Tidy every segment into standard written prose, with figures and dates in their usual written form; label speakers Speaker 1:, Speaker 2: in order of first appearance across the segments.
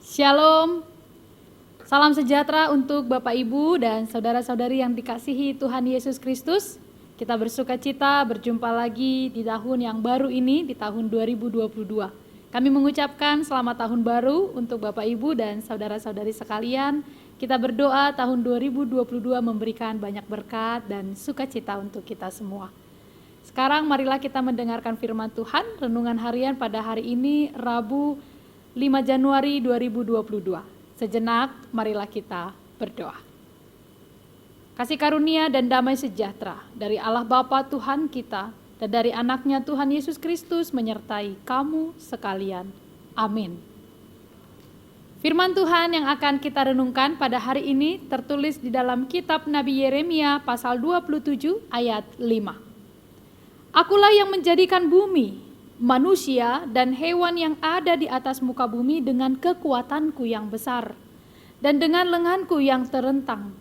Speaker 1: Shalom, salam sejahtera untuk Bapak Ibu dan saudara-saudari yang dikasihi Tuhan Yesus Kristus. Kita bersuka cita berjumpa lagi di tahun yang baru ini, di tahun 2022. Kami mengucapkan selamat tahun baru untuk Bapak Ibu dan saudara-saudari sekalian. Kita berdoa tahun 2022 memberikan banyak berkat dan sukacita untuk kita semua. Sekarang marilah kita mendengarkan firman Tuhan, renungan harian pada hari ini Rabu 5 Januari 2022. Sejenak marilah kita berdoa. Kasih karunia dan damai sejahtera dari Allah Bapa Tuhan kita dan dari anaknya Tuhan Yesus Kristus menyertai kamu sekalian. Amin. Firman Tuhan yang akan kita renungkan pada hari ini tertulis di dalam kitab Nabi Yeremia pasal 27 ayat 5. Akulah yang menjadikan bumi, manusia dan hewan yang ada di atas muka bumi dengan kekuatanku yang besar dan dengan lenganku yang terentang,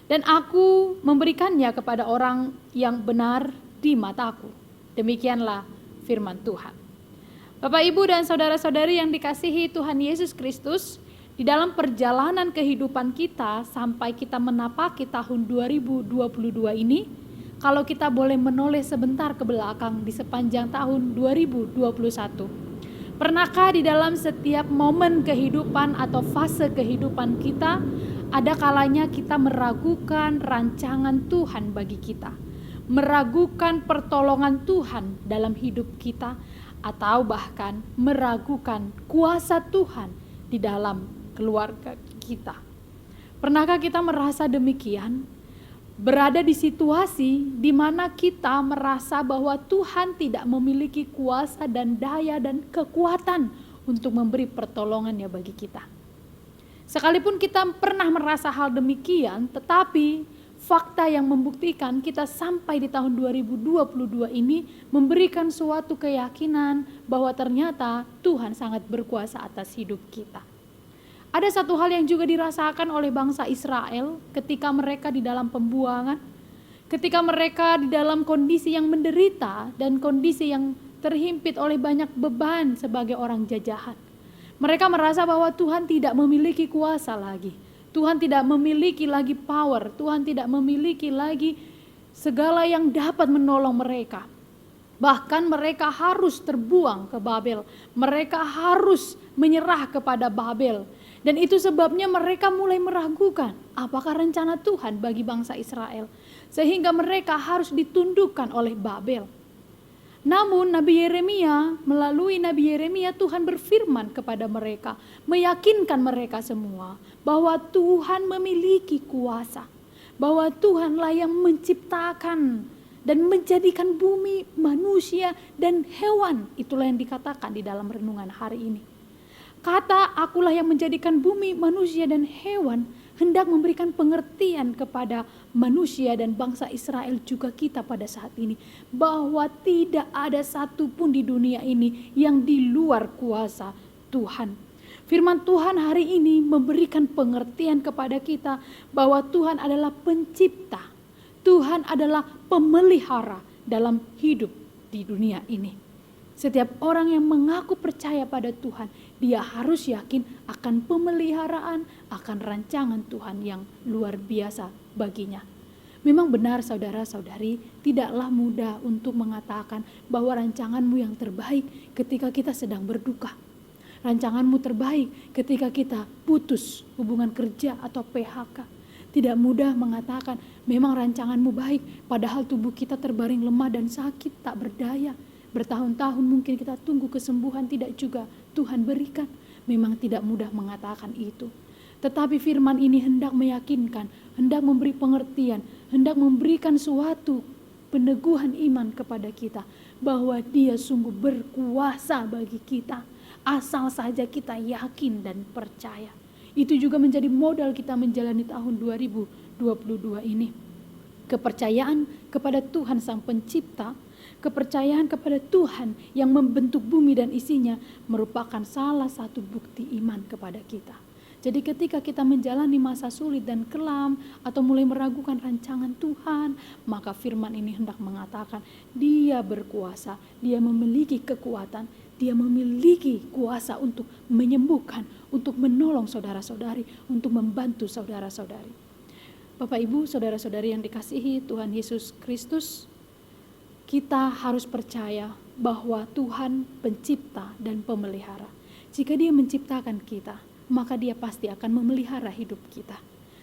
Speaker 1: dan aku memberikannya kepada orang yang benar di mataku. Demikianlah firman Tuhan. Bapak, Ibu, dan saudara-saudari yang dikasihi Tuhan Yesus Kristus, di dalam perjalanan kehidupan kita sampai kita menapaki tahun 2022 ini, kalau kita boleh menoleh sebentar ke belakang di sepanjang tahun 2021. Pernahkah di dalam setiap momen kehidupan atau fase kehidupan kita, ada kalanya kita meragukan rancangan Tuhan bagi kita, meragukan pertolongan Tuhan dalam hidup kita, atau bahkan meragukan kuasa Tuhan di dalam keluarga kita. Pernahkah kita merasa demikian? Berada di situasi di mana kita merasa bahwa Tuhan tidak memiliki kuasa dan daya dan kekuatan untuk memberi pertolongannya bagi kita. Sekalipun kita pernah merasa hal demikian, tetapi fakta yang membuktikan kita sampai di tahun 2022 ini memberikan suatu keyakinan bahwa ternyata Tuhan sangat berkuasa atas hidup kita. Ada satu hal yang juga dirasakan oleh bangsa Israel ketika mereka di dalam pembuangan, ketika mereka di dalam kondisi yang menderita dan kondisi yang terhimpit oleh banyak beban sebagai orang jajahan. Mereka merasa bahwa Tuhan tidak memiliki kuasa lagi. Tuhan tidak memiliki lagi power, Tuhan tidak memiliki lagi segala yang dapat menolong mereka. Bahkan mereka harus terbuang ke Babel, mereka harus menyerah kepada Babel. Dan itu sebabnya mereka mulai meragukan apakah rencana Tuhan bagi bangsa Israel. Sehingga mereka harus ditundukkan oleh Babel. Namun melalui Nabi Yeremia Tuhan berfirman kepada mereka, meyakinkan mereka semua bahwa Tuhan memiliki kuasa. Bahwa Tuhanlah yang menciptakan dan menjadikan bumi, manusia, dan hewan. Itulah yang dikatakan di dalam renungan hari ini. Kata akulah yang menjadikan bumi, manusia, dan hewan hendak memberikan pengertian kepada manusia dan bangsa Israel juga kita pada saat ini. Bahwa tidak ada satupun di dunia ini yang di luar kuasa Tuhan. Firman Tuhan hari ini memberikan pengertian kepada kita bahwa Tuhan adalah pencipta. Tuhan adalah pemelihara dalam hidup di dunia ini. Setiap orang yang mengaku percaya pada Tuhan, dia harus yakin akan pemeliharaan, akan rancangan Tuhan yang luar biasa baginya. Memang benar saudara-saudari, tidaklah mudah untuk mengatakan bahwa rancanganmu yang terbaik ketika kita sedang berduka. Rancanganmu terbaik ketika kita putus hubungan kerja atau PHK. Tidak mudah mengatakan memang rancanganmu baik, padahal tubuh kita terbaring lemah dan sakit tak berdaya. Bertahun-tahun mungkin kita tunggu kesembuhan, tidak juga Tuhan berikan. Memang tidak mudah mengatakan itu. Tetapi firman ini hendak meyakinkan, hendak memberi pengertian, hendak memberikan suatu peneguhan iman kepada kita. Bahwa dia sungguh berkuasa bagi kita. Asal saja kita yakin dan percaya. Itu juga menjadi modal kita menjalani tahun 2022 ini. Kepercayaan kepada Tuhan Sang Pencipta, kepercayaan kepada Tuhan yang membentuk bumi dan isinya merupakan salah satu bukti iman kepada kita. Jadi ketika kita menjalani masa sulit dan kelam atau mulai meragukan rancangan Tuhan, maka firman ini hendak mengatakan Dia berkuasa, Dia memiliki kekuatan, Dia memiliki kuasa untuk menyembuhkan, untuk menolong saudara-saudari, untuk membantu saudara-saudari. Bapak Ibu, saudara-saudari yang dikasihi Tuhan Yesus Kristus, kita harus percaya bahwa Tuhan pencipta dan pemelihara. Jika Dia menciptakan kita, maka Dia pasti akan memelihara hidup kita.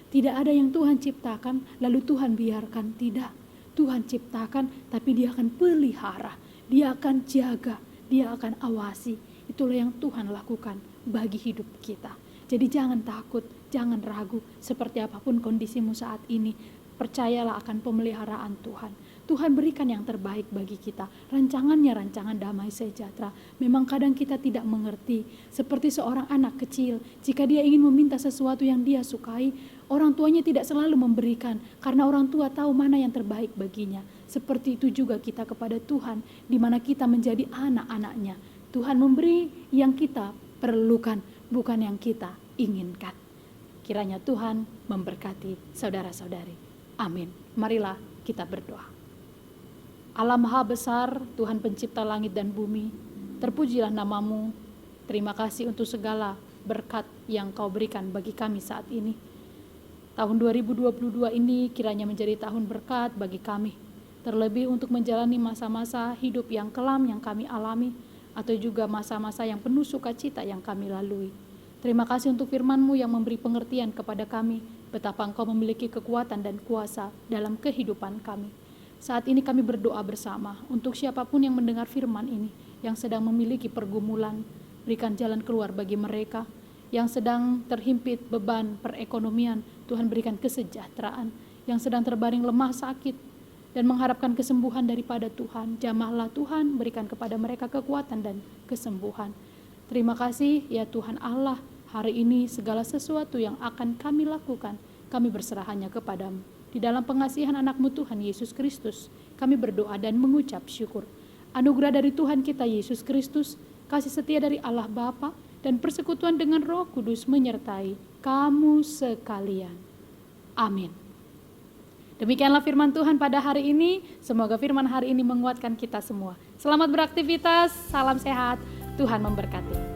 Speaker 1: Tidak ada yang Tuhan ciptakan lalu Tuhan biarkan, tidak. Tuhan ciptakan tapi Dia akan pelihara, Dia akan jaga, Dia akan awasi. Itulah yang Tuhan lakukan bagi hidup kita. Jadi jangan takut, jangan ragu seperti apapun kondisimu saat ini. Percayalah akan pemeliharaan Tuhan. Tuhan berikan yang terbaik bagi kita. Rancangannya rancangan damai sejahtera. Memang kadang kita tidak mengerti. Seperti seorang anak kecil, jika dia ingin meminta sesuatu yang dia sukai, orang tuanya tidak selalu memberikan, karena orang tua tahu mana yang terbaik baginya. Seperti itu juga kita kepada Tuhan, di mana kita menjadi anak-anaknya. Tuhan memberi yang kita perlukan, bukan yang kita inginkan. Kiranya Tuhan memberkati saudara-saudari. Amin. Marilah kita berdoa. Allah Maha Besar, Tuhan pencipta langit dan bumi, terpujilah nama-Mu. Terima kasih untuk segala berkat yang Kau berikan bagi kami saat ini. Tahun 2022 ini kiranya menjadi tahun berkat bagi kami, terlebih untuk menjalani masa-masa hidup yang kelam yang kami alami, atau juga masa-masa yang penuh sukacita yang kami lalui. Terima kasih untuk firman-Mu yang memberi pengertian kepada kami, betapa Engkau memiliki kekuatan dan kuasa dalam kehidupan kami. Saat ini kami berdoa bersama untuk siapapun yang mendengar firman ini, yang sedang memiliki pergumulan, berikan jalan keluar bagi mereka. Yang sedang terhimpit beban perekonomian, Tuhan berikan kesejahteraan. Yang sedang terbaring lemah sakit dan mengharapkan kesembuhan daripada Tuhan, jamahlah Tuhan, berikan kepada mereka kekuatan dan kesembuhan. Terima kasih ya Tuhan Allah, hari ini segala sesuatu yang akan kami lakukan, kami berserah hanya kepadamu. Di dalam pengasihan anak-Mu Tuhan Yesus Kristus, kami berdoa dan mengucap syukur. Anugerah dari Tuhan kita Yesus Kristus, kasih setia dari Allah Bapa, dan persekutuan dengan Roh Kudus menyertai kamu sekalian. Amin. Demikianlah firman Tuhan pada hari ini. Semoga firman hari ini menguatkan kita semua. Selamat beraktivitas, salam sehat, Tuhan memberkati.